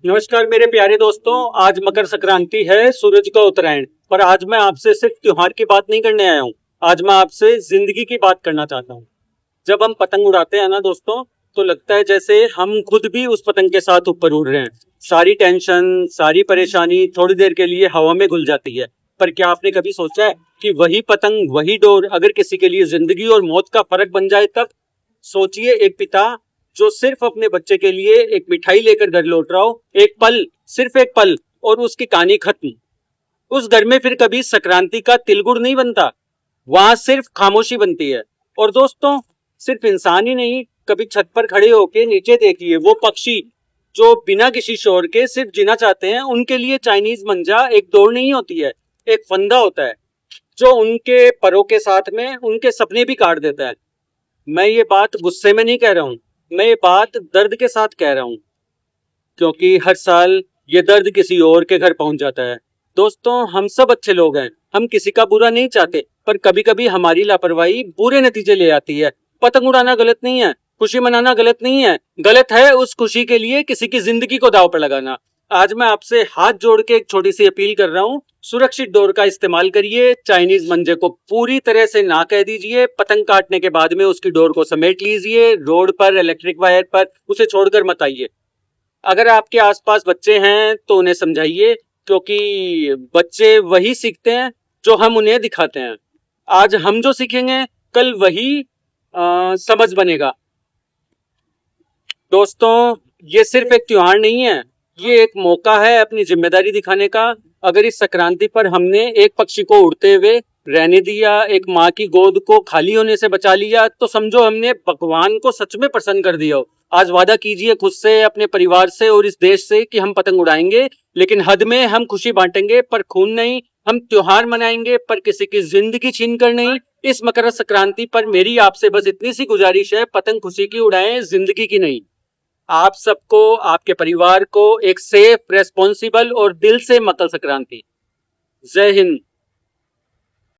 नमस्कार मेरे प्यारे दोस्तों। आज मकर संक्रांति है, सूरज का उत्तरायण। पर आज मैं आपसे सिर्फ त्योहार की बात नहीं करने आया हूँ। आज मैं आपसे जिंदगी की बात करना चाहता हूँ। जब हम पतंग उड़ाते हैं ना दोस्तों, तो लगता है जैसे हम खुद भी उस पतंग के साथ ऊपर उड़ रहे हैं। सारी टेंशन, सारी परेशानी थोड़ी देर के लिए हवा में घुल जाती है। पर क्या आपने कभी सोचा है कि वही पतंग, वही डोर अगर किसी के लिए जिंदगी और मौत का फर्क बन जाए तब? सोचिए, एक पिता जो सिर्फ अपने बच्चे के लिए एक मिठाई लेकर घर लौट रहा हो, एक पल, सिर्फ एक पल, और उसकी कहानी खत्म। उस घर में फिर कभी संक्रांति का तिलगुड़ नहीं बनता, वहां सिर्फ खामोशी बनती है। और दोस्तों, सिर्फ इंसान ही नहीं, कभी छत पर खड़े होके नीचे देखिए, वो पक्षी जो बिना किसी शोर के सिर्फ जीना चाहते हैं, उनके लिए चाइनीज मंजा एक दौड़ नहीं होती है, एक फंदा होता है जो उनके परों के साथ में उनके सपने भी काट देता है। मैं ये बात गुस्से में नहीं कह रहा हूँ, मैं ये बात दर्द के साथ कह रहा हूँ, क्योंकि हर साल ये दर्द किसी और के घर पहुंच जाता है। दोस्तों, हम सब अच्छे लोग हैं, हम किसी का बुरा नहीं चाहते, पर कभी कभी हमारी लापरवाही बुरे नतीजे ले आती है। पतंग उड़ाना गलत नहीं है, खुशी मनाना गलत नहीं है, गलत है उस खुशी के लिए किसी की जिंदगी को दांव पर लगाना। आज मैं आपसे हाथ जोड़ के एक छोटी सी अपील कर रहा हूँ, सुरक्षित डोर का इस्तेमाल करिए, चाइनीज मंजे को पूरी तरह से ना कह दीजिए, पतंग काटने के बाद में उसकी डोर को समेट लीजिए, रोड पर, इलेक्ट्रिक वायर पर उसे छोड़कर मत आइए। अगर आपके आसपास बच्चे हैं तो उन्हें समझाइए, क्योंकि बच्चे वही सीखते हैं जो हम उन्हें दिखाते हैं। आज हम जो सीखेंगे, कल वही समझ बनेगा। दोस्तों, ये सिर्फ एक त्योहार नहीं है, ये एक मौका है अपनी जिम्मेदारी दिखाने का। अगर इस संक्रांति पर हमने एक पक्षी को उड़ते हुए रहने दिया, एक माँ की गोद को खाली होने से बचा लिया, तो समझो हमने भगवान को सच में प्रसन्न कर दिया हो। आज वादा कीजिए खुद से, अपने परिवार से और इस देश से कि हम पतंग उड़ाएंगे, लेकिन हद में। हम खुशी बांटेंगे पर खून नहीं, हम त्योहार मनाएंगे पर किसी की जिंदगी छीन कर नहीं। इस मकर संक्रांति पर मेरी आपसे बस इतनी सी गुजारिश है, पतंग खुशी की उड़ाएं, जिंदगी की नहीं। आप सबको, आपके परिवार को एक सेफ, रेस्पॉन्सिबल और दिल से मकर संक्रांति। जय हिंद।